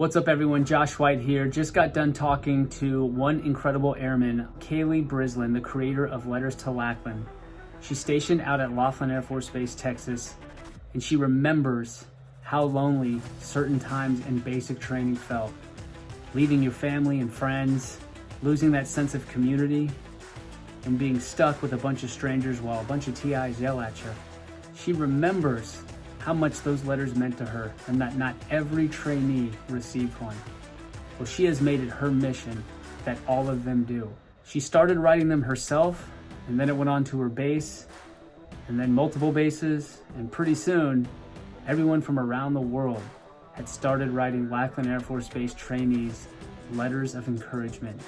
What's up, everyone? Josh Wright here. Just got done talking to one incredible airman, Cailey Brislin, the creator of Letters to Lackland. She's stationed out at Lackland Air Force Base, Texas, and she remembers how lonely certain times in basic training felt. Leaving your family and friends, losing that sense of community, and being stuck with a bunch of strangers while a bunch of TIs yell at you. She remembers how much those letters meant to her and that not every trainee received one. Well, she has made it her mission that all of them do. She started writing them herself, and then it went on to her base, and then multiple bases, and pretty soon, everyone from around the world had started writing Lackland Air Force Base trainees letters of encouragement.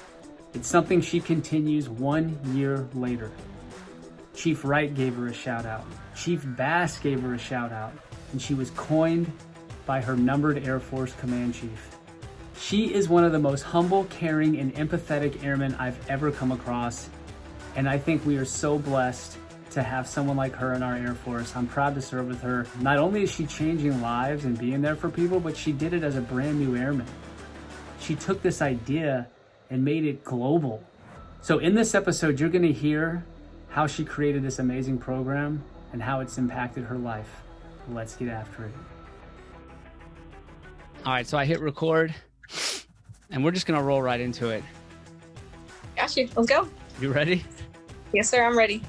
It's something she continues 1 year later. Chief Wright gave her a shout out. Chief Bass gave her a shout out, and she was coined by her numbered Air Force command chief. She is one of the most humble, caring, and empathetic airmen I've ever come across, and I think we are so blessed to have someone like her in our Air Force. I'm proud to serve with her. Not only is she changing lives and being there for people, but she did it as a brand new airman. She took this idea and made it global. So in this episode, you're gonna hear how she created this amazing program and how it's impacted her life. Let's get after it. All right, so I hit record and we're just gonna roll right into it. Got you. Let's go. You ready? Yes, sir. I'm ready.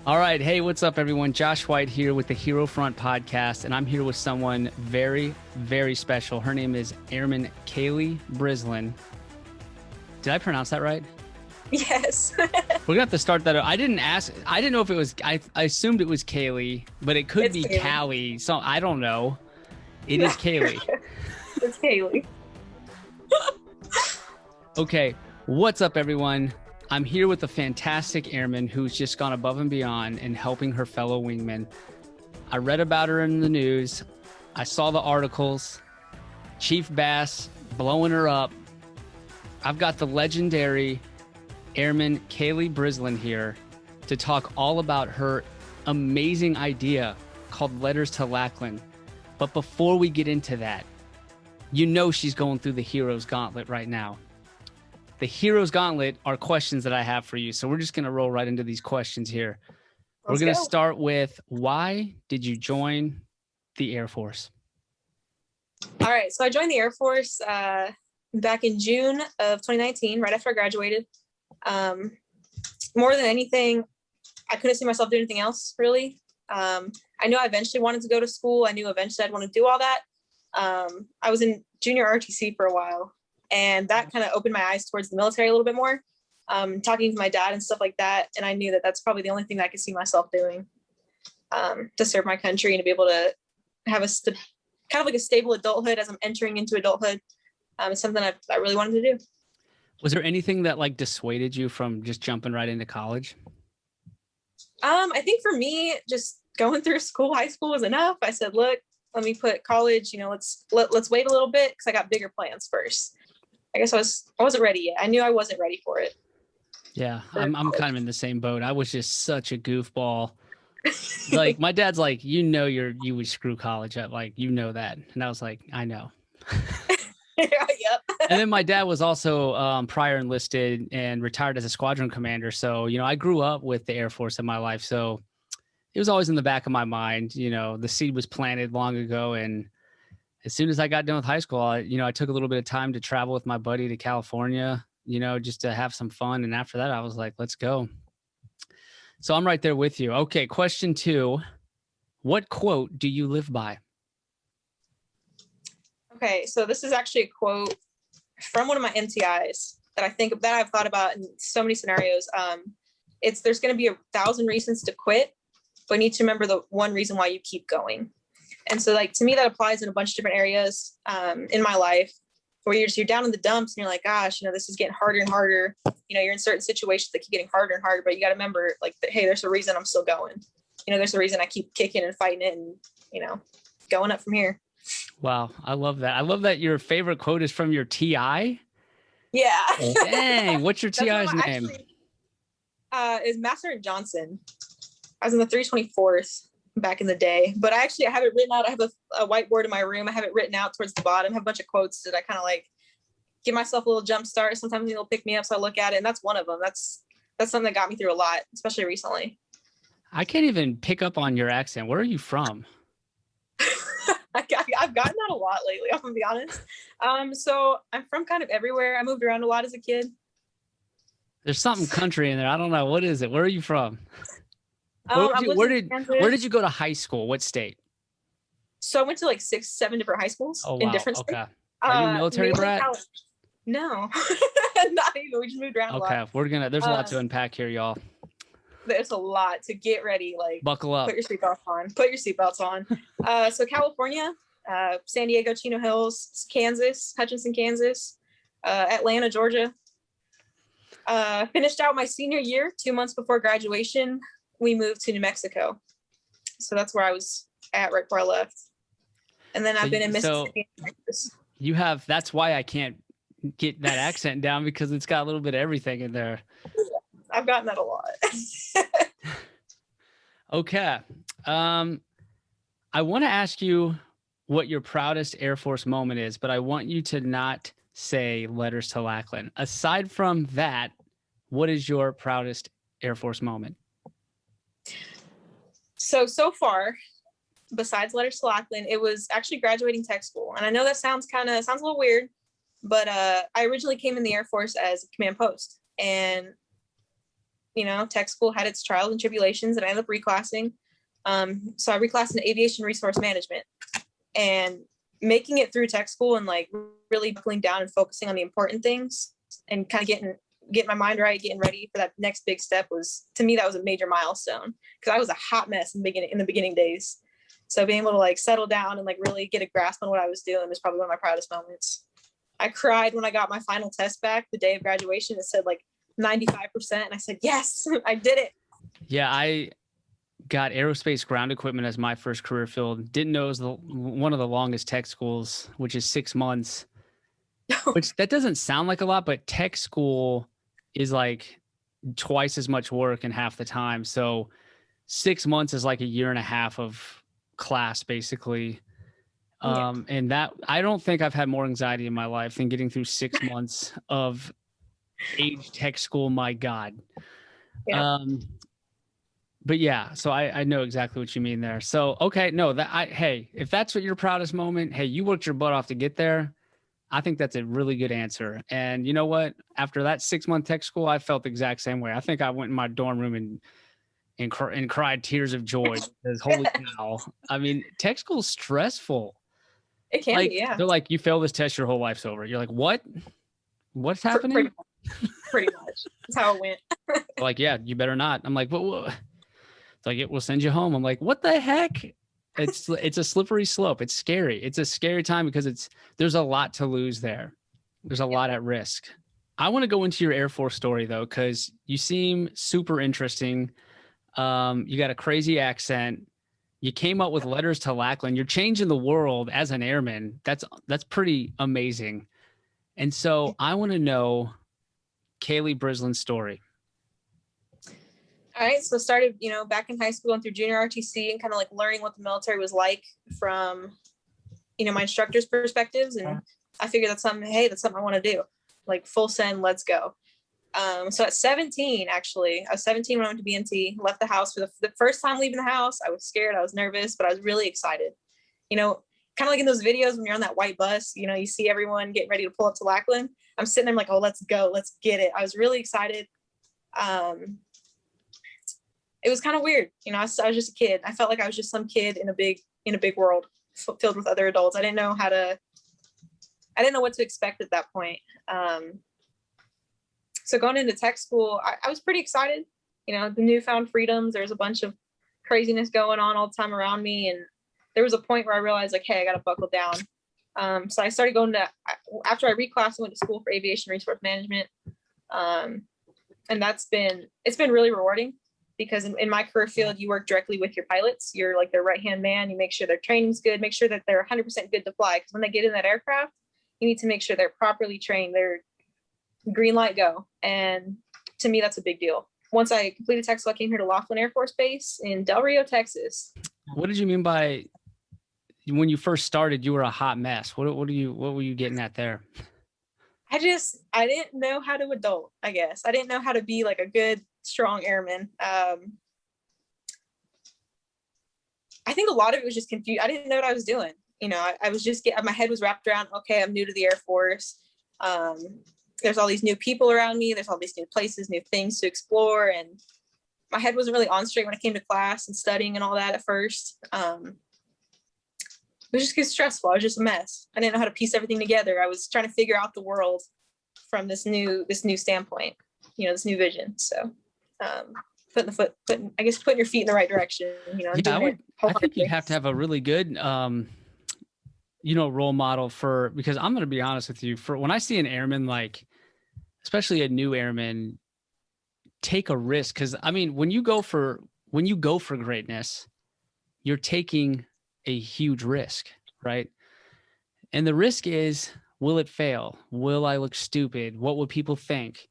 All right. Hey, what's up, everyone? Josh Wright here with the HeroFront podcast, and I'm here with someone very, very special. Her name is Airman Cailey Brislin. Did I pronounce that right? Yes. We're gonna have to start that. I didn't know if it was. I assumed it was Cailey, but it could be Cailey. So I don't know. It is Cailey. It's Cailey. Okay. What's up, everyone? I'm here with a fantastic airman who's just gone above and beyond in helping her fellow wingmen. I read about her in the news. I saw the articles. Chief Bass blowing her up. I've got the legendary Airman Cailey Brislin here to talk all about her amazing idea called Letters to Lackland. But before we get into that, you know she's going through the Hero's Gauntlet right now. The Hero's Gauntlet are questions that I have for you. So we're just going to roll right into these questions here. We're going to start with, why did you join the Air Force? All right. So I joined the Air Force back in June of 2019, right after I graduated. More than anything, I couldn't see myself doing anything else, really. I knew I eventually wanted to go to school. I knew eventually I'd want to do all that. I was in junior RTC for a while, and that kind of opened my eyes towards the military a little bit more, talking to my dad and stuff like that. And I knew that that's probably the only thing that I could see myself doing, to serve my country and to be able to have kind of like a stable adulthood as I'm entering into adulthood. It's something I really wanted to do. Was there anything that like dissuaded you from just jumping right into college? I think for me, just going through high school was enough. I said, look, let me put college, let's wait a little bit, because I got bigger plans first. I guess I wasn't ready yet. I knew I wasn't ready for it. Yeah, I'm kind of in the same boat. I was just such a goofball. Like my dad's like, you would screw college up, like that. And I was like, I know. Yep. And then my dad was also prior enlisted and retired as a squadron commander. So, I grew up with the Air Force in my life. So it was always in the back of my mind. The seed was planted long ago. And as soon as I got done with high school, I took a little bit of time to travel with my buddy to California, just to have some fun. And after that, I was like, let's go. So I'm right there with you. Okay. Question 2, what quote do you live by? Okay, so this is actually a quote from one of my MTIs that I've thought about in so many scenarios. There's going to be 1,000 reasons to quit, but you need to remember the one reason why you keep going. And so, like, to me, that applies in a bunch of different areas in my life, where you're down in the dumps and you're like, gosh, this is getting harder and harder. You're in certain situations that keep getting harder and harder, but you got to remember, like, hey, there's a reason I'm still going. There's a reason I keep kicking and fighting it and, going up from here. Wow. I love that. I love that your favorite quote is from your TI. Yeah. Dang. What's your TI's name? Is Master and Johnson. I was in the 324th back in the day. But I have it written out. I have a whiteboard in my room. I have it written out towards the bottom. I have a bunch of quotes that I kind of like give myself a little jump start. Sometimes it'll pick me up, so I look at it, and that's one of them. That's something that got me through a lot, especially recently. I can't even pick up on your accent. Where are you from? I've gotten that a lot lately, I'm gonna be honest. So I'm from kind of everywhere. I moved around a lot as a kid. There's something country in there. I don't know. What is it? Where are you from? Where did you go to high school? What state? So I went to like 6, 7 different high schools in different states. Okay. Are you a military brat? No, not even. We just moved around a lot. Okay, there's a lot to unpack here, y'all. There's a lot to get ready. Like, buckle up. Put your seatbelts on. So California, San Diego, Chino Hills, Kansas, Hutchinson, Kansas, Atlanta, Georgia. Finished out my senior year. 2 months before graduation, we moved to New Mexico. So that's where I was at right before I left. And then I've been in Mississippi and Texas. That's why I can't get that accent down, because it's got a little bit of everything in there. I've gotten that a lot. Okay. I want to ask you what your proudest Air Force moment is, but I want you to not say letters to Lackland. Aside from that, what is your proudest Air Force moment? So far, besides letters to Lackland, it was actually graduating tech school. And I know that sounds a little weird, but I originally came in the Air Force as a command post, and tech school had its trials and tribulations, and I ended up reclassing. So I reclassed into aviation resource management, and making it through tech school and like really buckling down and focusing on the important things and kind of getting my mind right, getting ready for that next big step to me, that was a major milestone, because I was a hot mess in the beginning days. So being able to like settle down and like really get a grasp on what I was doing was probably one of my proudest moments. I cried when I got my final test back the day of graduation. It said like 95%. And I said, yes, I did it. Yeah, I got aerospace ground equipment as my first career field. Didn't know it was one of the longest tech schools, which is 6 months, which that doesn't sound like a lot, but tech school is like twice as much work in half the time. So 6 months is like a year and a half of class, basically. And that, I don't think I've had more anxiety in my life than getting through 6 months of age tech school. My God. Yeah. But yeah, so I know exactly what you mean there. So, okay, no, hey, if that's what your proudest moment, hey, you worked your butt off to get there. I think that's a really good answer. And you know what? After that 6-month tech school, I felt the exact same way. I think I went in my dorm room and cried tears of joy, because holy cow. I mean, tech school's stressful. It can be, yeah. They're like, you fail this test, your whole life's over. You're like, what? What's happening? Pretty much. That's how it went. Like, yeah, you better not. I'm like, what? It's like, we'll send you home. I'm like, what the heck? It's a slippery slope. It's scary. It's a scary time because there's a lot to lose there. There's a lot at risk. I want to go into your Air Force story though, because you seem super interesting. You got a crazy accent. You came up with letters to Lackland. You're changing the world as an airman. That's pretty amazing. And so I want to know Cailey Brislin's story. All right. So started, back in high school and through junior RTC and kind of like learning what the military was like from, my instructor's perspectives. And I figured that's something I want to do. Like full send, let's go. So at 17, actually, I was 17 when I went to BMT, left the house for the first time leaving the house. I was scared. I was nervous, but I was really excited. Kind of like in those videos when you're on that white bus, you see everyone getting ready to pull up to Lackland. I'm sitting there like, oh, let's go. Let's get it. I was really excited. It was kind of weird. I was just a kid. I felt like I was just some kid in a big world filled with other adults. I didn't know what to expect at that point. So going into tech school, I was pretty excited. The newfound freedoms. There's a bunch of craziness going on all the time around me. And there was a point where I realized like, hey, I got to buckle down. So I started after I reclassed, I went to school for aviation resource management. And it's been really rewarding, because in my career field, you work directly with your pilots. You're like their right-hand man. You make sure their training's good, make sure that they're 100% good to fly. Because when they get in that aircraft, you need to make sure they're properly trained. They're green light, go. And to me, that's a big deal. Once I completed tech school, I came here to Lackland Air Force Base in Del Rio, Texas. what did you mean by when you first started, you were a hot mess? What were you getting at there? I didn't know how to adult, I guess. I didn't know how to be like a good, strong airman. I think a lot of it was just confused. I didn't know what I was doing. I was just my head was wrapped around, okay, I'm new to the Air Force. There's all these new people around me. There's all these new places, new things to explore. And my head wasn't really on straight when it came to class and studying and all that at first. It was just getting stressful. I was just a mess. I didn't know how to piece everything together. I was trying to figure out the world from this new standpoint, this new vision. So, putting your feet in the right direction, Yeah, I think you'd have to have a really good, role model because I'm going to be honest with you, for when I see an airman, like, especially a new airman, take a risk. Cause I mean, when you go for greatness, you're taking a huge risk, right? And the risk is, will it fail? Will I look stupid? What will people think?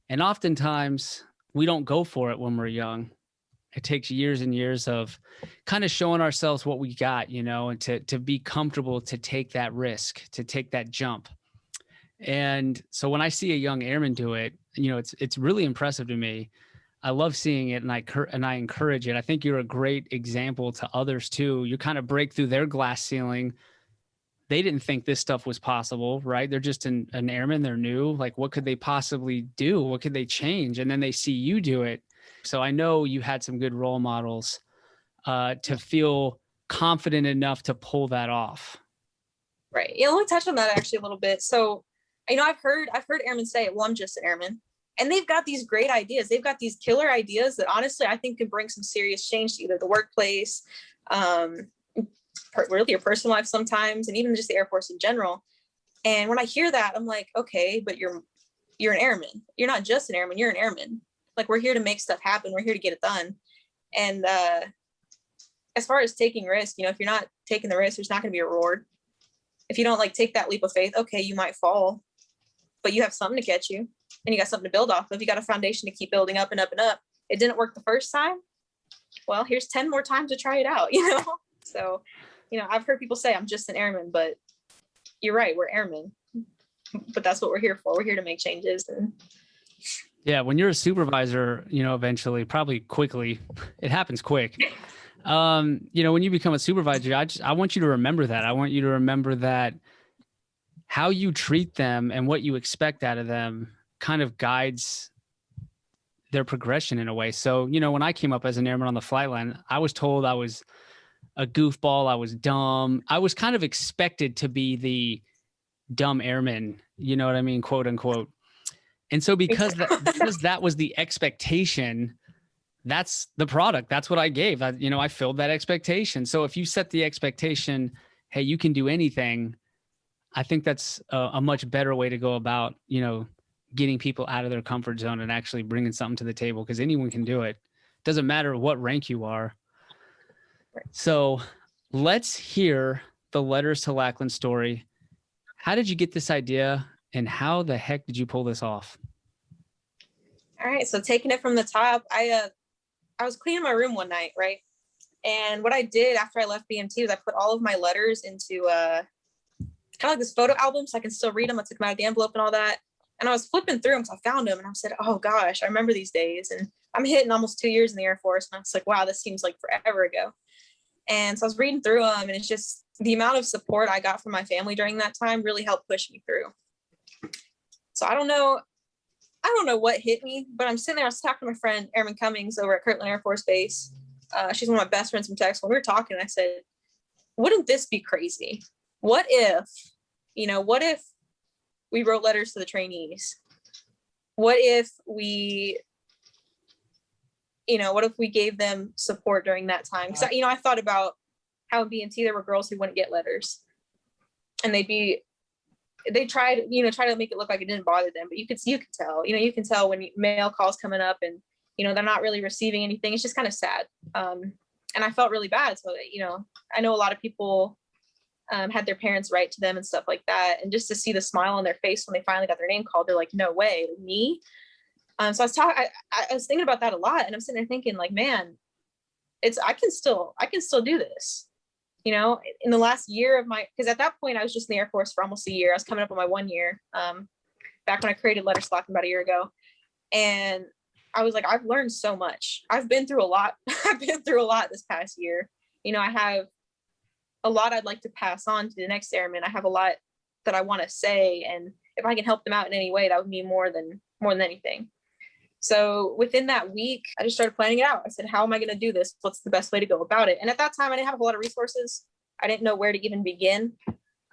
And oftentimes we don't go for it when we're young. It takes years and years of kind of showing ourselves what we got, and to be comfortable to take that risk, to take that jump. And so when I see a young airman do it, it's really impressive to me. I love seeing it, and I encourage it. I think you're a great example to others too. You kind of break through their glass ceiling. They didn't think this stuff was possible, right? They're just an airman. They're new. Like, what could they possibly do? What could they change? And then they see you do it. So I know you had some good role models to feel confident enough to pull that off. Right. Yeah. Let me touch on that actually a little bit. So, I've heard airmen say, well, I'm just an airman. And they've got these great ideas. They've got these killer ideas that honestly, I think could bring some serious change to either the workplace, really your personal life sometimes, and even just the Air Force in general. And when I hear that, I'm like, okay, but you're an airman. You're not just an airman, you're an airman. Like, we're here to make stuff happen. We're here to get it done. And as far as taking risk, if you're not taking the risk, there's not going to be a reward. If you don't take that leap of faith, okay, you might fall, but you have something to catch you. And you got something to build off of. You got a foundation to keep building up and up and up. It didn't work the first time. Well, here's 10 more times to try it out, So, I've heard people say I'm just an airman, but you're right. We're airmen, but that's what we're here for. We're here to make changes. And yeah, when you're a supervisor, eventually, probably quickly, it happens quick. When you become a supervisor, I want you to remember that. I want you to remember that how you treat them and what you expect out of them kind of guides their progression in a way. So, when I came up as an airman on the flight line, I was told I was a goofball. I was dumb. I was kind of expected to be the dumb airman, you know what I mean? Quote unquote. And so because that was the expectation, that's the product. That's what I gave. I filled that expectation. So if you set the expectation, hey, you can do anything, I think that's a much better way to go about, getting people out of their comfort zone and actually bringing something to the table, because anyone can do it. Doesn't matter what rank you are. So let's hear the Letters to Lackland story. How did you get this idea, and how the heck did you pull this off? All right. So taking it from the top, I was cleaning my room one night, right? And what I did after I left BMT was I put all of my letters into kind of like this photo album, so I can still read them. I took them out of the envelope and all that. And I was flipping through them, so I found them, and I said, oh gosh, I remember these days. And I'm hitting almost 2 years in the Air Force. And I was like, wow, this seems like forever ago. And so I was reading through them, and it's just the amount of support I got from my family during that time really helped push me through. So I don't know what hit me, but I'm sitting there, I was talking to my friend, Airman Cummings, over at Kirtland Air Force Base. She's one of my best friends from Texas. When we were talking, I said, wouldn't this be crazy? What if we wrote letters to the trainees? What if we gave them support during that time? Because I thought about how in BMT there were girls who wouldn't get letters, and they tried to make it look like it didn't bother them, but you could tell, you can tell when mail calls coming up and they're not really receiving anything. It's just kind of sad, and I felt really bad. So I know a lot of people had their parents write to them and stuff like that, and just to see the smile on their face when they finally got their name called, they're like, no way, me. So I was thinking about that a lot, and I'm sitting there thinking, like, man, I can still do this. You know, in the last year of because at that point I was just in the Air Force for almost a year. I was coming up on my 1 year, back when I created Letters to Lackland about a year ago. And I was like, I've learned so much. I've been through a lot. I've been through a lot this past year. You know, I have a lot I'd like to pass on to the next airman. I have a lot that I want to say. And if I can help them out in any way, that would mean more than anything. So within that week, I just started planning it out. I said, how am I going to do this? What's the best way to go about it? And at that time, I didn't have a lot of resources. I didn't know where to even begin.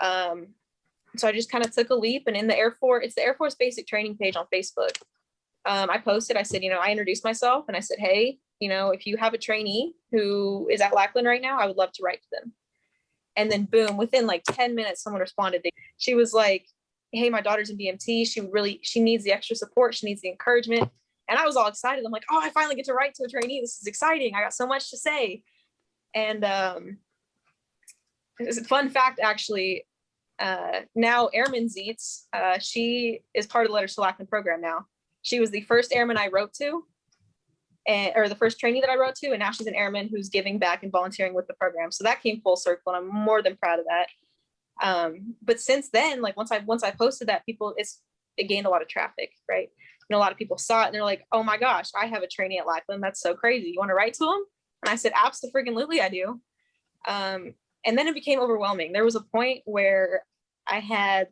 So I just kind of took a leap, and in the Air Force, it's the Air Force basic training page on Facebook. I posted, I said, you know, I introduced myself and I said, hey, you know, if you have a trainee who is at Lackland right now, I would love to write to them. And then boom, within like 10 minutes, someone responded. She was like, hey, my daughter's in BMT. She needs the extra support. She needs the encouragement. And I was all excited. I'm like, oh, I finally get to write to a trainee. This is exciting. I got so much to say. And it's a fun fact, actually. Now Airman Zeitz, she is part of the Letters to Lackland program now. She was the first airman I wrote to, or the first trainee that I wrote to, and now she's an airman who's giving back and volunteering with the program. So that came full circle, and I'm more than proud of that. But since then, like once I posted that, it gained a lot of traffic, right? And a lot of people saw it and they're like, oh my gosh, I have a trainee at Lackland. That's so crazy. You want to write to him? And I said, absolutely, I do. And then it became overwhelming. There was a point where I had,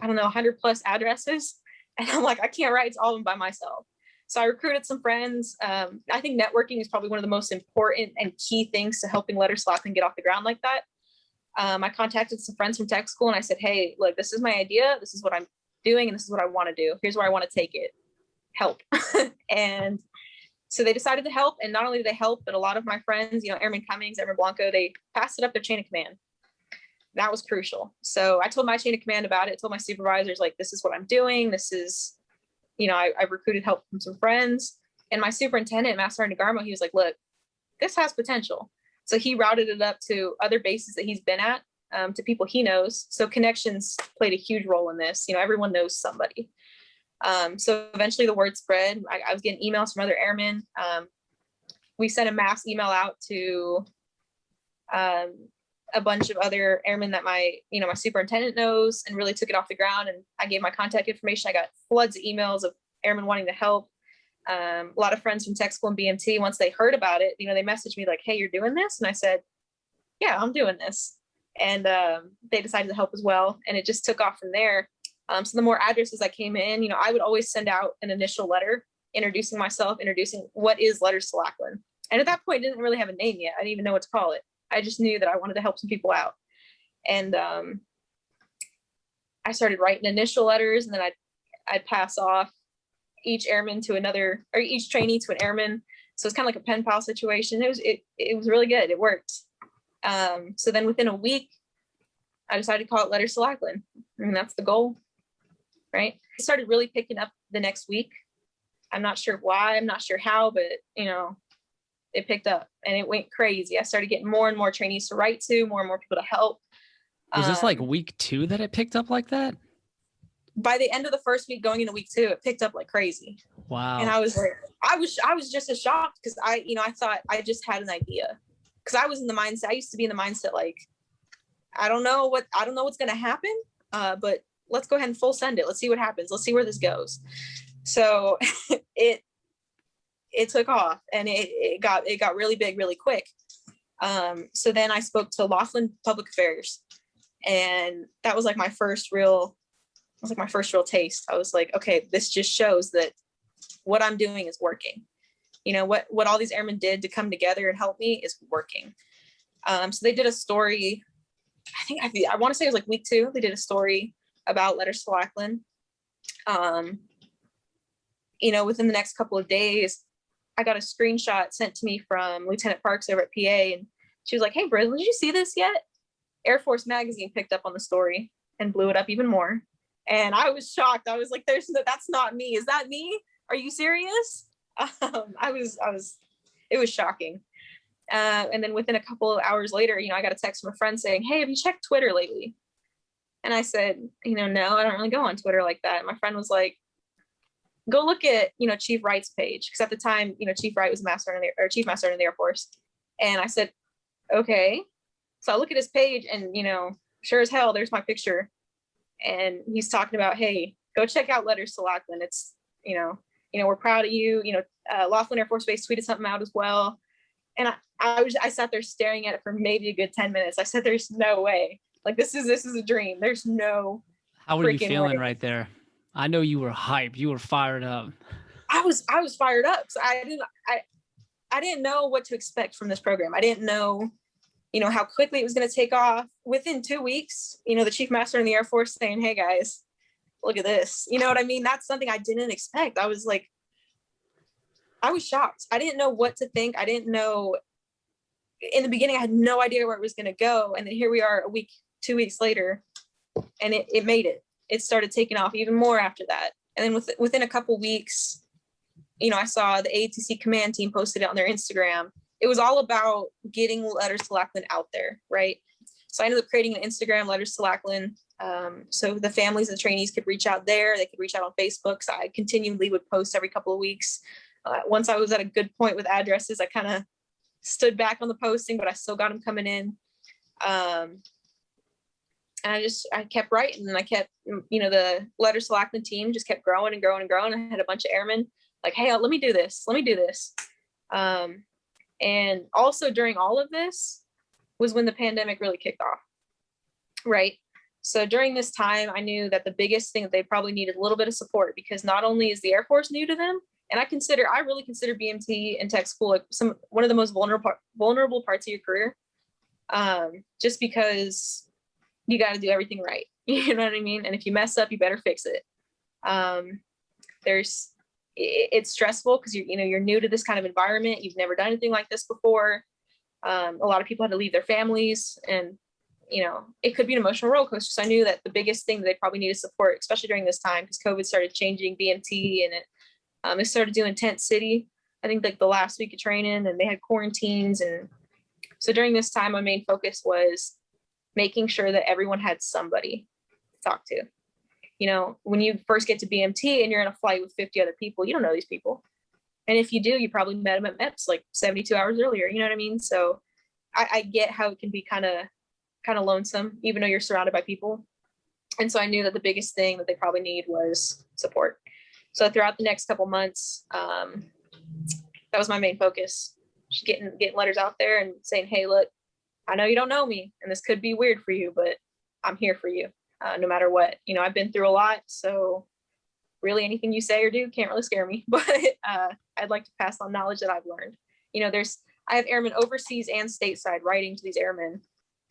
100 plus addresses. And I'm like, I can't write to all of them by myself. So I recruited some friends. I think networking is probably one of the most important and key things to helping Letters to Lackland get off the ground like that. I contacted some friends from tech school and I said, hey, look, this is my idea. This is what I'm doing. And this is what I want to do. Here's where I want to take it. Help. And so they decided to help. And not only did they help, but a lot of my friends, you know, Airman Cummings, Airman Blanco, they passed it up their chain of command. That was crucial. So I told my chain of command about it, told my supervisors, like, this is what I'm doing. This is, you know, I recruited help from some friends. And my superintendent, Master Sergeant Garmo, he was like, look, this has potential. So he routed it up to other bases that he's been at, to people he knows. So connections played a huge role in this. You know, everyone knows somebody. So eventually the word spread. I was getting emails from other airmen. We sent a mass email out to a bunch of other airmen that my superintendent knows, and really took it off the ground. And I gave my contact information. I got floods of emails of airmen wanting to help. A lot of friends from tech school and BMT, once they heard about it, you know, they messaged me like, hey, you're doing this? And I said, yeah, I'm doing this. And they decided to help as well. And it just took off from there. So the more addresses I came in, you know, I would always send out an initial letter introducing myself, introducing what is Letters to Lackland. And at that point, I didn't really have a name yet. I didn't even know what to call it. I just knew that I wanted to help some people out. And I started writing initial letters, and then I'd pass off each airman to another, or each trainee to an airman. So it's kind of like a pen pal situation. It was really good. It worked. So then within a week, I decided to call it Letters to Lackland. And that's the goal, right? It started really picking up the next week. I'm not sure why, I'm not sure how, but you know, it picked up and it went crazy. I started getting more and more trainees to write to, more and more people to help. Was this like week 2 that it picked up like that? By the end of the first week, going into week 2, it picked up like crazy. Wow. And I was like, I was just as shocked, because I thought I just had an idea, because I was in the mindset. I used to be in the mindset like, I don't know what's going to happen, but let's go ahead and full send it. Let's see what happens. Let's see where this goes. So it took off, and it got really big really quick. So then I spoke to Laughlin Public Affairs, and that was like my first real taste. I was like, okay, this just shows that what I'm doing is working. You know, what all these airmen did to come together and help me is working. So they did a story. I want to say it was like week 2. They did a story about Letters to Lackland. You know, within the next couple of days, I got a screenshot sent to me from Lieutenant Parks over at PA, and she was like, hey, Brislin, did you see this yet? Air Force Magazine picked up on the story and blew it up even more. And I was shocked. I was like, that's not me. Is that me? Are you serious? It was shocking. And then within a couple of hours later, you know, I got a text from a friend saying, hey, have you checked Twitter lately? And I said, you know, no, I don't really go on Twitter like that. And my friend was like, go look at, you know, Chief Wright's page. Because at the time, you know, Chief Wright was Chief Master Sergeant in the Air Force. And I said, okay. So I look at his page and, sure as hell, there's my picture. And he's talking about, hey, go check out Letters to Lackland. It's, we're proud of you. Laughlin Air Force Base tweeted something out as well. And I sat there staring at it for maybe a good 10 minutes. I said, there's no way. Like, this is a dream. There's no. How were you feeling right there? I know you were hyped. You were fired up. I was fired up. So I didn't know what to expect from this program. I didn't know, how quickly it was going to take off. Within 2 weeks, the chief master in the Air Force saying, hey guys, look at this. You know what I mean? That's something I didn't expect. I was shocked. I didn't know what to think. I didn't know. In the beginning, I had no idea where it was going to go. And then here we are 2 weeks later, and it made it. It started taking off even more after that. And then within a couple weeks, I saw the ATC command team posted it on their Instagram. It was all about getting Letters to Lackland out there, right? So I ended up creating an Instagram, Letters to Lackland. So the families and the trainees could reach out there. They could reach out on Facebook. So I continually would post every couple of weeks. Once I was at a good point with addresses, I kind of stood back on the posting, but I still got them coming in. And I kept writing, and I kept, the Letters to Lackland team just kept growing and growing and growing. I had a bunch of airmen like, hey, let me do this. And also during all of this was when the pandemic really kicked off, right? So during this time, I knew that the biggest thing that they probably needed a little bit of support, because not only is the Air Force new to them, and I really consider BMT and tech school like one of the most vulnerable parts of your career, just because you got to do everything right. You know what I mean? And if you mess up, you better fix it. It's stressful because you're new to this kind of environment. You've never done anything like this before. A lot of people had to leave their families, and it could be an emotional roller coaster. So I knew that the biggest thing that they probably needed support, especially during this time, because COVID started changing BMT, and it started doing tent city, I think like the last week of training, and they had quarantines. And so during this time, my main focus was making sure that everyone had somebody to talk to. When you first get to BMT and you're in a flight with 50 other people, you don't know these people. And if you do, you probably met them at MEPS like 72 hours earlier. You know what I mean? So I get how it can be kind of lonesome, even though you're surrounded by people. And so I knew that the biggest thing that they probably need was support. So throughout the next couple months, that was my main focus. Just getting letters out there and saying, hey, look, I know you don't know me, and this could be weird for you, but I'm here for you. No matter what, I've been through a lot. So really anything you say or do can't really scare me, but I'd like to pass on knowledge that I've learned. I have airmen overseas and stateside writing to these airmen.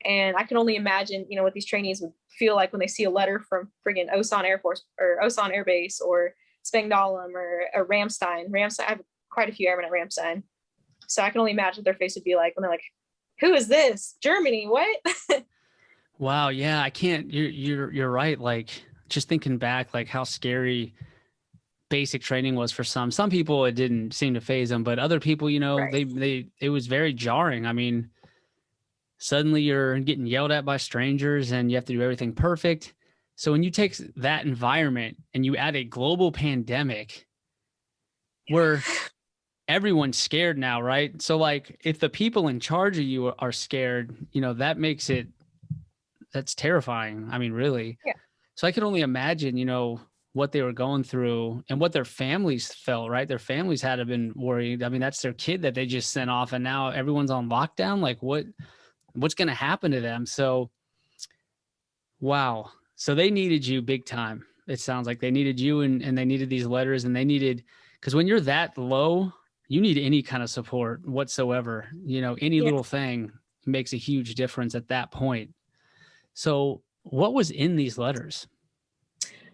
And I can only imagine, what these trainees would feel like when they see a letter from friggin' Osan Air Force or Osan Air Base or Spangdahlem or Ramstein. I have quite a few airmen at Ramstein. So I can only imagine what their face would be like when they're like, who is this? Germany, what? Wow. Yeah. I can't, you're right. Like just thinking back, like how scary basic training was for some people, it didn't seem to phase them, but other people, right. It was very jarring. I mean, suddenly you're getting yelled at by strangers and you have to do everything perfect. So when you take that environment and you add a global pandemic where everyone's scared now, right? So like if the people in charge of you are scared, that's terrifying. I mean, really. Yeah. So I can only imagine, what they were going through and what their families felt, right? Their families had to have been worried. I mean, that's their kid that they just sent off and now everyone's on lockdown. Like what's going to happen to them? So, wow. So they needed you big time. It sounds like they needed you and they needed these letters and they needed, because when you're that low, you need any kind of support whatsoever. Any little thing makes a huge difference at that point. So what was in these letters?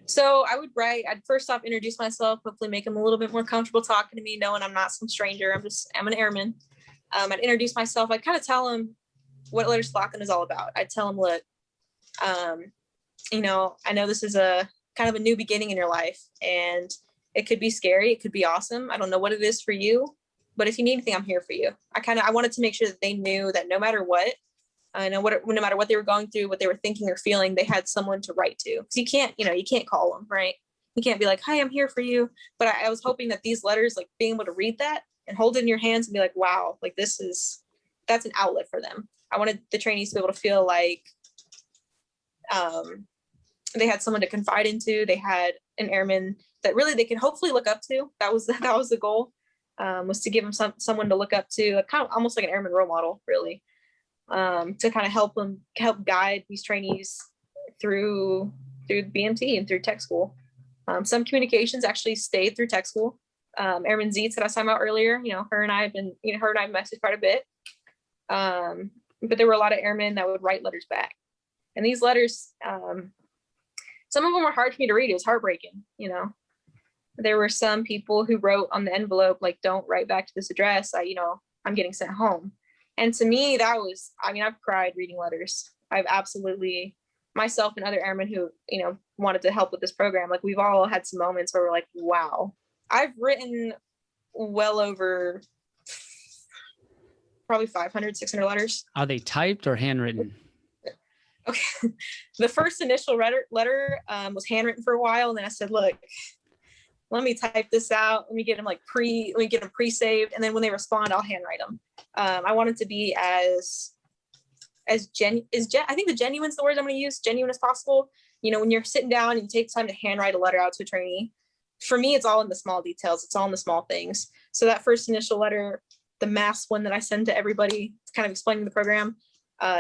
So I would write, I'd first off introduce myself, hopefully make them a little bit more comfortable talking to me, knowing I'm not some stranger. I'm an airman. I'd introduce myself. I'd kind of tell them what Letters to Lackland is all about. I'd tell them, look, I know this is a kind of a new beginning in your life, and it could be scary. It could be awesome. I don't know what it is for you, but if you need anything, I'm here for you. I wanted to make sure that they knew that no matter what, no matter what they were going through, what they were thinking or feeling, they had someone to write to. Because you can't call them, right? You can't be like, hi, I'm here for you. But I was hoping that these letters, like being able to read that and hold it in your hands and be like, wow, like this is that's an outlet for them. I wanted the trainees to be able to feel like they had someone to confide into. They had an airman that really they could hopefully look up to. That was the goal, was to give them someone to look up to, kind of almost like an airman role model, really, to kind of help guide these trainees through BMT and through tech school. Some communications actually stayed through tech school. Airman Zeitz that I was talking about earlier, her and I have messaged quite a bit. But there were a lot of airmen that would write letters back. And these letters, some of them were hard for me to read. It was heartbreaking. There were some people who wrote on the envelope, like, don't write back to this address. I'm getting sent home. And to me, I've cried reading letters. I've absolutely, myself and other airmen who, wanted to help with this program, like, we've all had some moments where we're like, wow. I've written well over probably 500, 600 letters. Are they typed or handwritten? Okay. The first initial letter was handwritten for a while. And then I said, look, let me type this out. Let me get them pre-saved. And then when they respond, I'll handwrite them. I want it to be I think the genuine is the word I'm going to use, genuine as possible. When you're sitting down and you take time to handwrite a letter out to a trainee, for me, it's all in the small details. It's all in the small things. So that first initial letter, the mass one that I send to everybody, it's kind of explaining the program.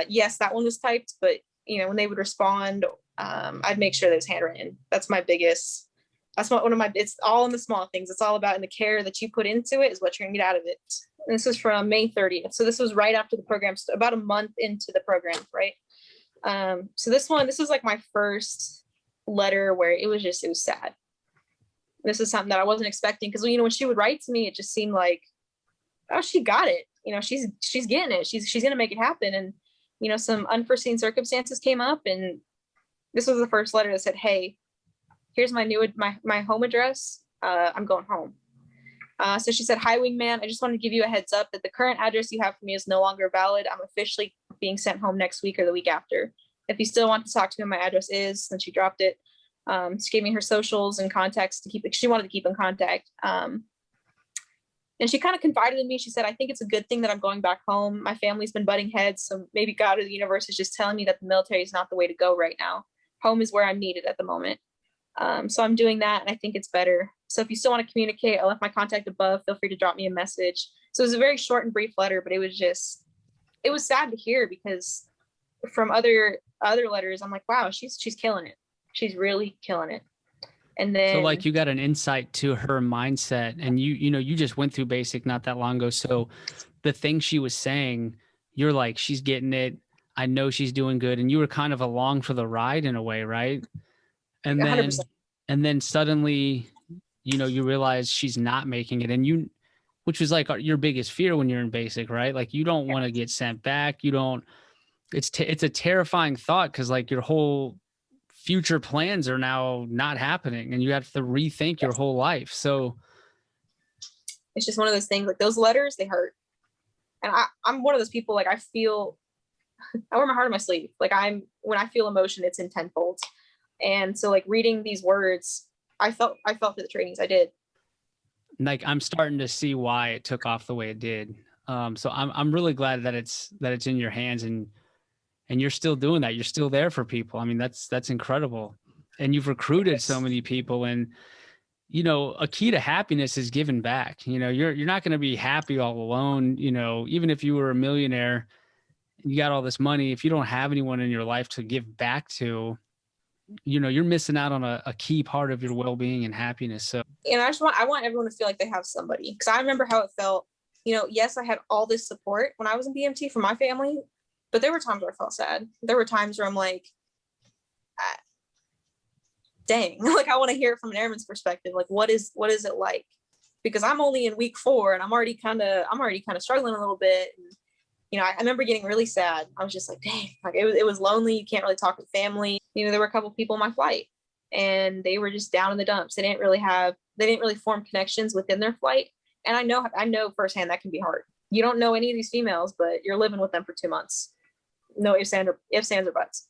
Yes, that one was typed, but when they would respond, I'd make sure that it was handwritten. That's my biggest, it's all in the small things. It's all about in the care that you put into it is what you're gonna get out of it. And this is from May 30th. So this was right after the program, about a month into the program, right? So this was like my first letter where it was sad. This is something that I wasn't expecting, because when she would write to me, it just seemed like, oh, she got it. She's getting it. She's gonna make it happen. And some unforeseen circumstances came up, and this was the first letter that said, hey, here's my home address. I'm going home. So she said, hi, wingman. I just wanted to give you a heads up that the current address you have for me is no longer valid. I'm officially being sent home next week or the week after. If you still want to talk to me, my address is, and she dropped it. She gave me her socials and contacts she wanted to keep in contact. And she kind of confided in me. She said, I think it's a good thing that I'm going back home. My family's been butting heads. So maybe God or the universe is just telling me that the military is not the way to go right now. Home is where I'm needed at the moment. So I'm doing that, and I think it's better. So if you still want to communicate, I left my contact above. Feel free to drop me a message. So it was a very short and brief letter, but it was sad to hear, because from other letters, I'm like, wow, she's killing it. She's really killing it. And then, so like, you got an insight to her mindset, and you just went through basic not that long ago. So the thing she was saying, you're like, she's getting it. I know she's doing good. And you were kind of along for the ride in a way, right? And 100%. then suddenly, you realize she's not making it, and which was like your biggest fear when you're in basic, right? Like, you don't want to get sent back. It's a terrifying thought, because like your whole future plans are now not happening, and you have to rethink your whole life. So it's just one of those things, like those letters, they hurt. And I'm one of those people, like, I wear my heart on my sleeve. Like, when I feel emotion, it's in tenfold. And so, like, reading these words, I felt for the trainees. I did. Like, I'm starting to see why it took off the way it did. So I'm really glad that it's in your hands, and you're still doing that. You're still there for people. I mean, that's incredible. And you've recruited so many people, and, a key to happiness is giving back. You're not going to be happy all alone. Even if you were a millionaire, you got all this money, if you don't have anyone in your life to give back to, you're missing out on a key part of your well-being and happiness. So, and I want everyone to feel like they have somebody, because I remember how it felt. Yes, I had all this support when I was in BMT from my family, but there were times where I felt sad. There were times where I'm like, dang, like, I want to hear it from an airman's perspective. Like, what is it like? Because I'm only in week 4, and I'm already kind of struggling a little bit. And, I remember getting really sad. I was just like, dang, like, it was lonely. You can't really talk to family. There were a couple people on my flight, and they were just down in the dumps. They didn't really form connections within their flight. And I know firsthand that can be hard. You don't know any of these females, but you're living with them for 2 months. No ifs, ands, or buts.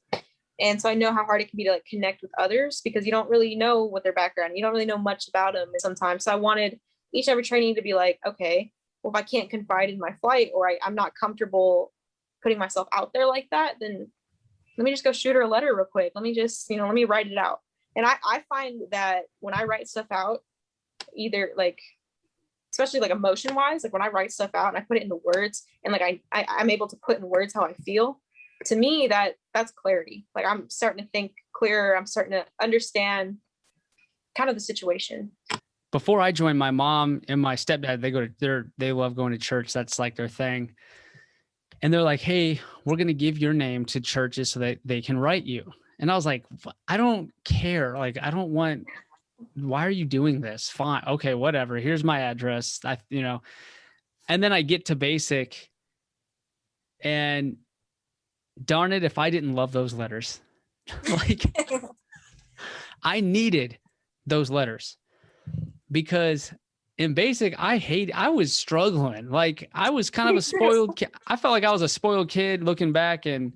And so I know how hard it can be to, like, connect with others, because you don't really know what their background, you don't really know much about them sometimes. So I wanted each and every trainee to be like, okay, well, if I can't confide in my flight, or I'm not comfortable putting myself out there like that, then let me just go shoot her a letter real quick. Let me just, let me write it out. And I find that when I write stuff out, either like, especially like emotion wise, like when I write stuff out and I put it into words, and like I'm able to put in words how I feel, to me, that's clarity. Like I'm starting to think clearer. I'm starting to understand kind of the situation. Before I joined, my mom and my stepdad, they love going to church. That's like their thing. And they're like, hey, we're going to give your name to churches so that they can write you. And I was like, I don't care. Like, why are you doing this? Fine. Okay, whatever. Here's my address. And then I get to basic, and darn it, if I didn't love those letters, like I needed those letters, because in basic, I was struggling. Like I was kind of a spoiled kid. I felt like I was a spoiled kid looking back, and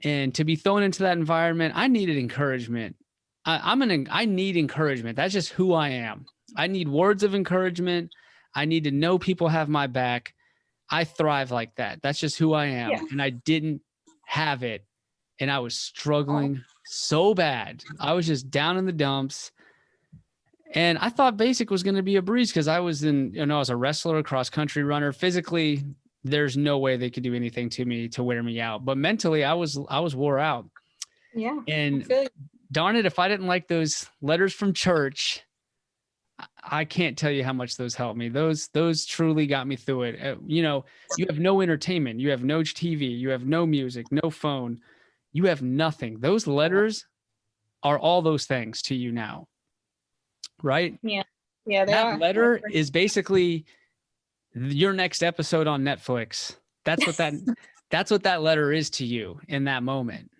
to be thrown into that environment, I needed encouragement. I need encouragement. That's just who I am. I need words of encouragement. I need to know people have my back. I thrive like that. That's just who I am. Yeah. And I didn't have it. And I was struggling so bad. I was just down in the dumps. And I thought basic was going to be a breeze, because I was I was a wrestler, cross country runner. Physically, there's no way they could do anything to me to wear me out. But mentally, I was wore out. Yeah. And darn it, if I didn't like those letters from church, I can't tell you how much those helped me. Those truly got me through it. You have no entertainment, you have no TV, you have no music, no phone, you have nothing. Those letters are all those things to you now, right? Yeah. That letter is basically your next episode on Netflix. That's what that letter is to you in that moment.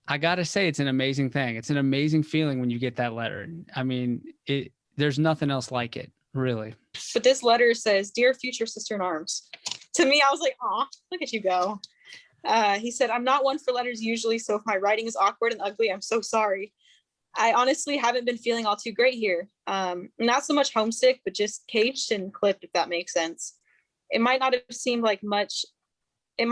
I got to say, it's an amazing thing. It's an amazing feeling when you get that letter. I mean, there's nothing else like it, really. But this letter says, "Dear future sister in arms." To me, I was like, "Aw, look at you go." He said, "I'm not one for letters usually, so if my writing is awkward and ugly, I'm so sorry. I honestly haven't been feeling all too great here. Not so much homesick, but just caged and clipped, if that makes sense. It might not have seemed like much. You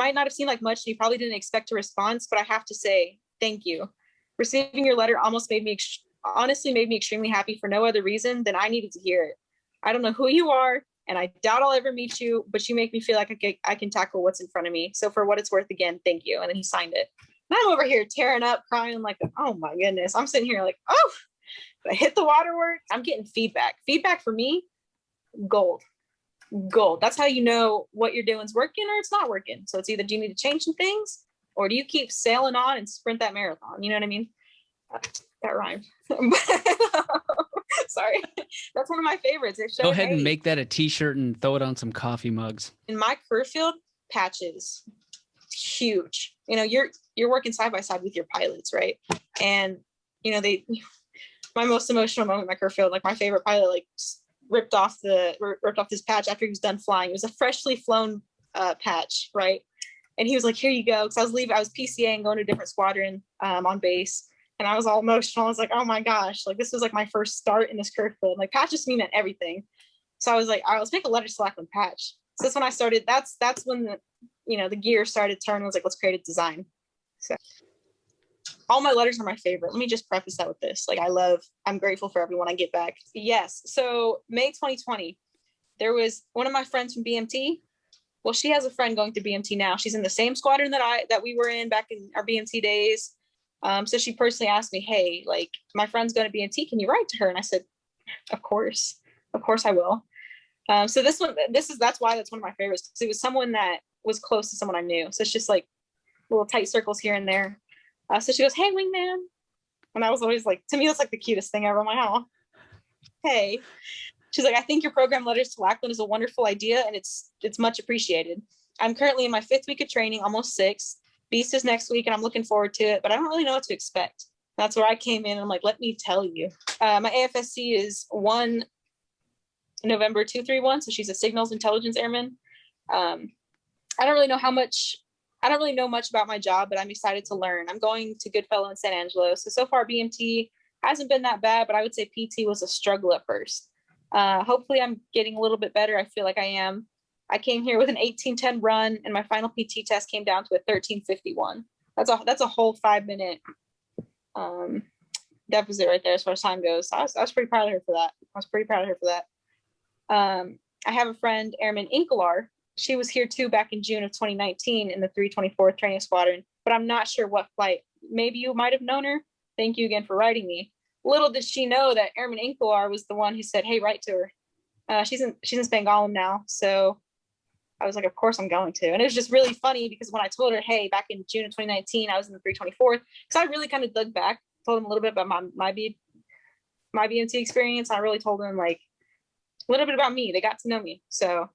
probably didn't expect a response, but I have to say, thank you. Receiving your letter honestly made me extremely happy for no other reason than I needed to hear it. I don't know who you are, and I doubt I'll ever meet you, but you make me feel like I can tackle what's in front of me. So for what it's worth, again, thank you." And then he signed it. And I'm over here tearing up, crying like, oh my goodness. I'm sitting here like, oh, I hit the waterworks. I'm getting feedback. Feedback for me, gold. That's how you know what you're doing is working or it's not working. So it's either, do you need to change some things, or do you keep sailing on and sprint that marathon? You know what I mean? That rhymed. Sorry. That's one of my favorites. Go ahead and make that a t-shirt and throw it on some coffee mugs. In my career field, patches, huge. You're working side by side with your pilots, right? And my most emotional moment in my career field, like my favorite pilot, like ripped off this patch after he was done flying. It was a freshly flown patch, right? And he was like, "Here you go." Because I was PCA and going to a different squadron on base. And I was all emotional. I was like, oh my gosh, like this was like my first start in this career field. Like patches to me meant everything. So I was like, all right, let's make a letter to Lackland patch. So that's when I started. That's when the gear started turning. I was like, let's create a design. So all my letters are my favorite. Let me just preface that with this. Like I'm grateful for everyone I get back. Yes. So May 2020, there was one of my friends from BMT. Well, she has a friend going to BMT now. She's in the same squadron that we were in back in our BMT days. So she personally asked me, "Hey, like my friend's going to BMT. Can you write to her?" And I said, of course I will. So that's why that's one of my favorites. It was someone that was close to someone I knew. So it's just like little tight circles here and there. So she goes, "Hey, wingman." And I was always like, to me, that's like the cutest thing ever. I'm like, "Oh, hey." She's like, "I think your program letters to Lackland is a wonderful idea, and it's much appreciated. I'm currently in my 5th week of training, almost 6. Beast is next week, and I'm looking forward to it, but I don't really know what to expect." That's where I came in. And I'm like, let me tell you. My AFSC is 1 November 231. So she's a signals intelligence airman. I don't really know much about my job, but I'm excited to learn. I'm going to Goodfellow in San Angelo. So far BMT hasn't been that bad, but I would say PT was a struggle at first. Hopefully I'm getting a little bit better. I feel like I am. I came here with an 18:10 run, and my final PT test came down to a 13:51. That's a whole 5-minute deficit right there as far as time goes. So I was pretty proud of her for that. I have a friend, Airman Brislin. She was here too back in June of 2019 in the 324th Training Squadron, but I'm not sure what flight. Maybe you might have known her. Thank you again for writing me. Little did she know that Airman Brislin was the one who said, "Hey, write to her." She's in Spangalum now, so I was like, of course I'm going to. And it was just really funny because when I told her, hey, back in June of 2019, I was in the 324th, because I really kind of dug back, told them a little bit about my BMT experience. I really told them like a little bit about me. They got to know me. So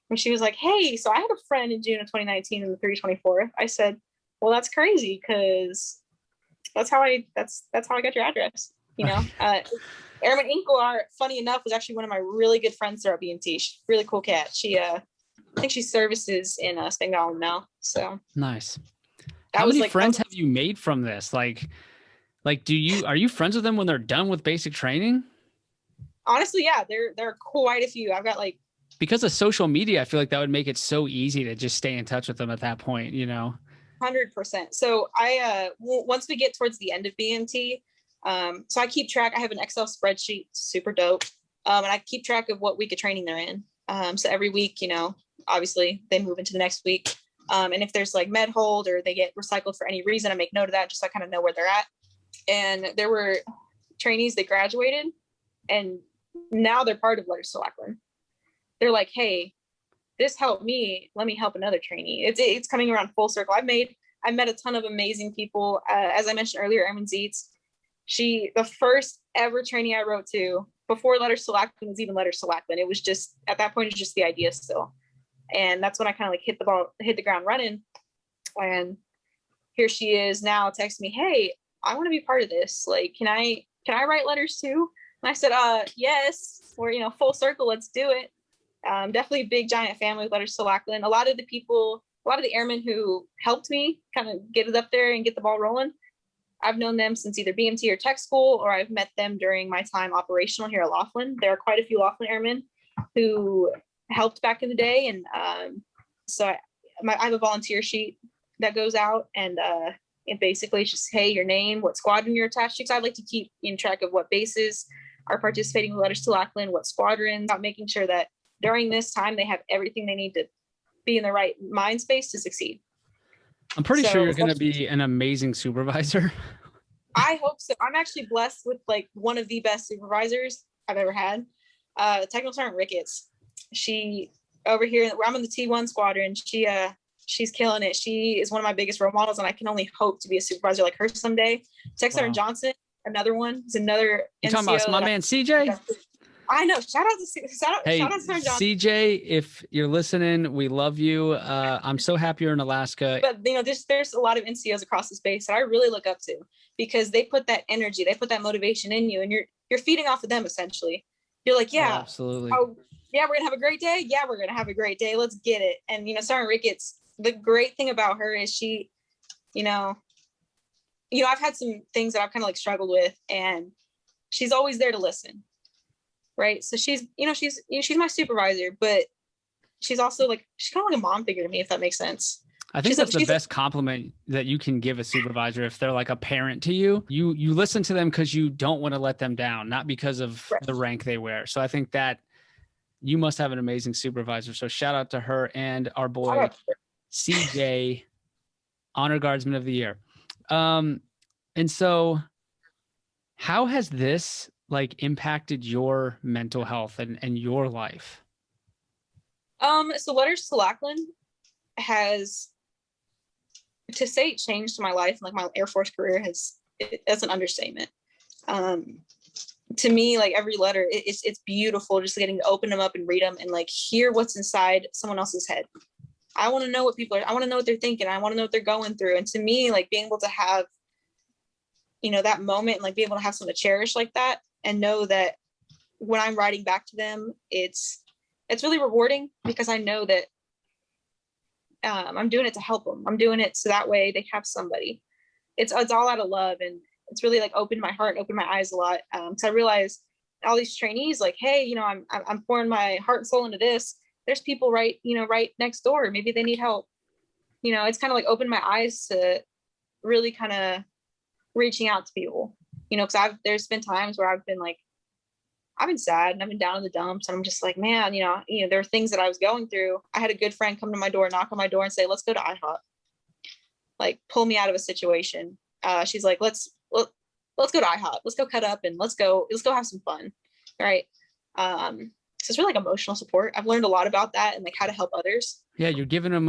when she was like, hey, so I had a friend in June of 2019 in the 324th, I said, well, that's crazy, because that's how I got your address. You know, Airman Brislin, funny enough, was actually one of my really good friends throughout BMT. She's a really cool cat. She I think she services in Spangalum now. So nice. How many friends have you made from this? Like, are you friends with them when they're done with basic training? Honestly, yeah, there are quite a few. I've got like, because of social media, I feel like that would make it so easy to just stay in touch with them at that point, you know? 100%. So once we get towards the end of BMT, so I keep track. I have an Excel spreadsheet, super dope. And I keep track of what week of training they're in. So every week, you know, obviously they move into the next week. And if there's like med hold or they get recycled for any reason, I make note of that just so I kind of know where they're at. And there were trainees that graduated and now they're part of Letters to Lackland. They're like, hey, this helped me. Let me help another trainee. It's coming around full circle. I met a ton of amazing people. As I mentioned earlier, Erin Zietz, the first ever trainee I wrote to before Letters to Lackland was even Letters to Lackland. It was just, at that point, it's just the idea still. And that's when I kind of like hit the ground running. And here she is now texting me, hey, I want to be part of this. Like, can I write letters too? And I said, yes, we're, you know, full circle. Let's do it. Definitely a big giant family with Letters to Lackland. A lot of the airmen who helped me kind of get it up there and get the ball rolling, I've known them since either BMT or tech school, or I've met them during my time operational here at Laughlin. There are quite a few Laughlin airmen who helped back in the day. And so I have a volunteer sheet that goes out, and it basically just, hey, your name, what squadron you're attached to. Because I'd like to keep in track of what bases are participating with Letters to Lackland, what squadrons, making sure that during this time they have everything they need to be in the right mind space to succeed. I'm pretty sure you're going to be an amazing supervisor. I hope so. I'm actually blessed with like one of the best supervisors I've ever had. Technical Sergeant Ricketts. She over here, I'm in the T1 squadron. She's killing it. She is one of my biggest role models, and I can only hope to be a supervisor like her someday. Tech Sergeant Johnson, another one. Is another NCO. You're talking about my man CJ? I know. Shout out to Sergeant Johnson. CJ, if you're listening, we love you. I'm so happy you're in Alaska. But you know, there's a lot of NCOs across the space that I really look up to, because they put that energy, they put that motivation in you, and you're feeding off of them essentially. You're like, yeah, absolutely. Oh, yeah, we're gonna have a great day. Yeah, we're gonna have a great day. Let's get it. And you know, Sergeant Ricketts, the great thing about her is she, you know, I've had some things that I've kind of like struggled with, and she's always there to listen. Right. So she's my supervisor, but she's also like, she's kind of like a mom figure to me, if that makes sense. I think that's the best compliment that you can give a supervisor. If they're like a parent to you, you listen to them because you don't want to let them down, not because of the rank they wear. So I think that you must have an amazing supervisor. So shout out to her and our boy CJ, Honor Guardsman of the Year. And so how has this like impacted your mental health and your life? So Letters to Lackland has, to say it changed my life, like my Air Force career that's an understatement. To me, like every letter, it's beautiful just getting to open them up and read them and like hear what's inside someone else's head. I want to know what I want to know what they're thinking. I want to know what they're going through. And to me, like being able to have, you know, that moment and like be able to have someone to cherish like that, and know that when I'm writing back to them, it's really rewarding, because I know that I'm doing it to help them. I'm doing it so that way they have somebody. It's all out of love, and it's really like opened my heart, opened my eyes a lot. So I realized all these trainees like, hey, I'm pouring my heart and soul into this. There's people right next door. Maybe they need help. It's kind of like opened my eyes to really kind of reaching out to people, because there's been times where I've been sad and I've been down in the dumps, and I'm just like, man, there are things that I was going through. I had a good friend come to my door, knock on my door and say, let's go to IHOP, like pull me out of a situation. She's like, let's go to IHOP. Let's go cut up and let's go have some fun. Right. So it's really like emotional support. I've learned a lot about that and like how to help others. Yeah. You're giving them,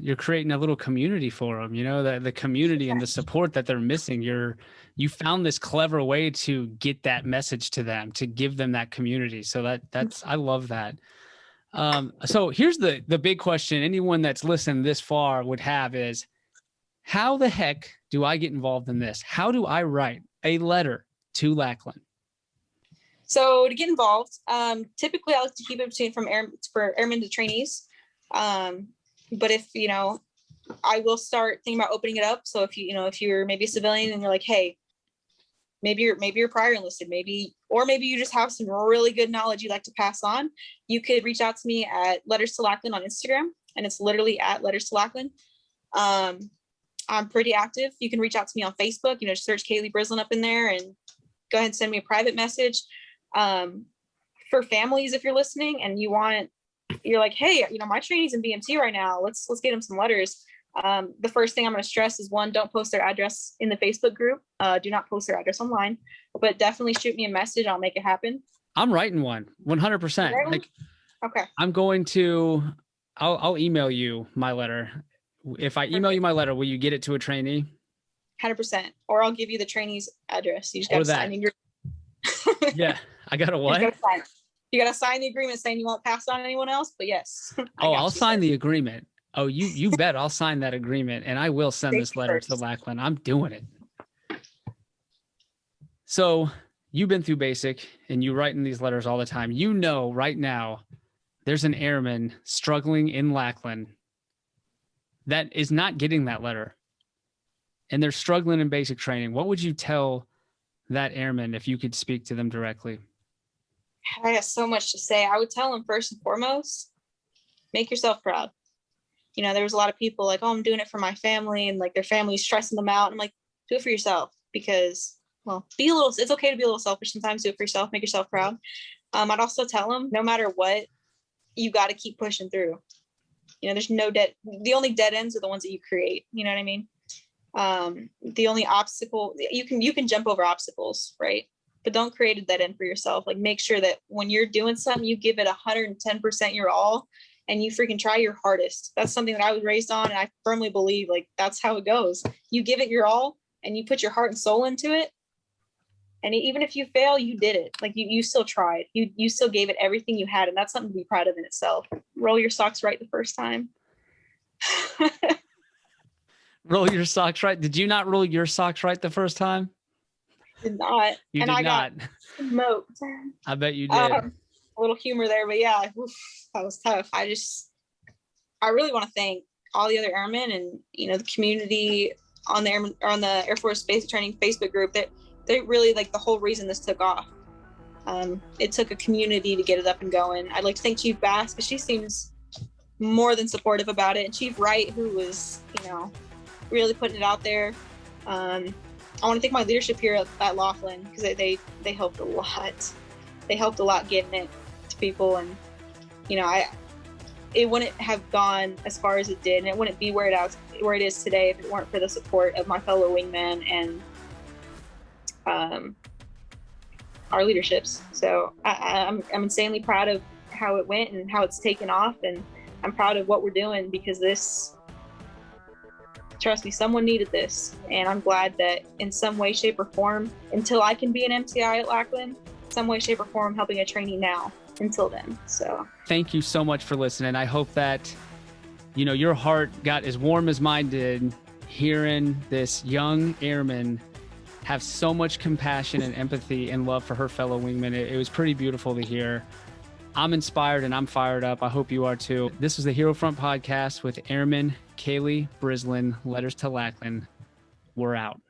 you're creating a little community for them, the community and the support that they're missing. You found this clever way to get that message to them, to give them that community. So I love that. So here's the big question anyone that's listened this far would have is, how the heck do I get involved in this? How do I write a letter to Lackland? So to get involved, typically I like to keep it between for airmen to trainees. But if, I will start thinking about opening it up. So if you're maybe a civilian and you're like, hey, maybe you're prior enlisted, maybe you just have some really good knowledge you'd like to pass on, you could reach out to me at Letters to Lackland on Instagram. And it's literally at Letters to Lackland. I'm pretty active. You can reach out to me on Facebook, just search Cailey Brislin up in there and go ahead and send me a private message. For families, if you're listening and you're like, hey, my trainee's in BMT right now. Let's get them some letters. The first thing I'm going to stress is, one, don't post their address in the Facebook group. Do not post their address online, but definitely shoot me a message. I'll make it happen. I'm writing one 100%. Like, okay. I'll email you my letter. If I email you my letter, will you get it to a trainee? 100%. Or I'll give you the trainee's address. You just got to sign the agreement. Yeah. I got to what? You got to sign the agreement saying you won't pass it on to anyone else, but yes. I'll sign the agreement. Oh, you bet I'll sign that agreement, and I will send this letter to Lackland. I'm doing it. So you've been through basic and you writing these letters all the time. Right now there's an airman struggling in Lackland that is not getting that letter, and they're struggling in basic training. What would you tell that airman if you could speak to them directly? I got so much to say. I would tell them, first and foremost, make yourself proud. There was a lot of people like, oh, I'm doing it for my family, and like their family's stressing them out. I'm like, do it for yourself, because, well, it's okay to be a little selfish sometimes. Do it for yourself, make yourself proud. I'd also tell them, no matter what, you got to keep pushing through. There's no the only dead ends are the ones that you create. You know what I mean? The only obstacle, you can jump over obstacles, right? But don't create a dead end for yourself. Like, make sure that when you're doing something, you give it 110% your all, and you freaking try your hardest. That's something that I was raised on, and I firmly believe like that's how it goes. You give it your all and you put your heart and soul into it. And even if you fail, you did it. Like you still tried. You still gave it everything you had, and that's something to be proud of in itself. Roll your socks right the first time. Roll your socks right. Did you not roll your socks right the first time? Did not. You did not. Got smoked. I bet you did. A little humor there, but yeah, that was tough. I really want to thank all the other airmen and the community on the Air Force Basic Training Facebook group. That they really like the whole reason this took off. It took a community to get it up and going. I'd like to thank Chief Bass, because she seems more than supportive about it, and Chief Wright, who was really putting it out there. I want to thank my leadership here at Lackland, because they helped a lot. They helped a lot getting it to people, and it wouldn't have gone as far as it did, and it wouldn't be where it is today if it weren't for the support of my fellow wingmen and our leaderships. So I'm insanely proud of how it went and how it's taken off, and I'm proud of what we're doing, because trust me, someone needed this, and I'm glad that in some way, shape, or form, until I can be an MTI at Lackland, some way, shape, or form, helping a trainee now until then. So thank you so much for listening. I hope that your heart got as warm as mine did hearing this young airman have so much compassion and empathy and love for her fellow wingmen. It was pretty beautiful to hear. I'm inspired and I'm fired up. I hope you are too. This was the HeroFront podcast with Airman Cailey Brislin, Letters to Lackland. We're out.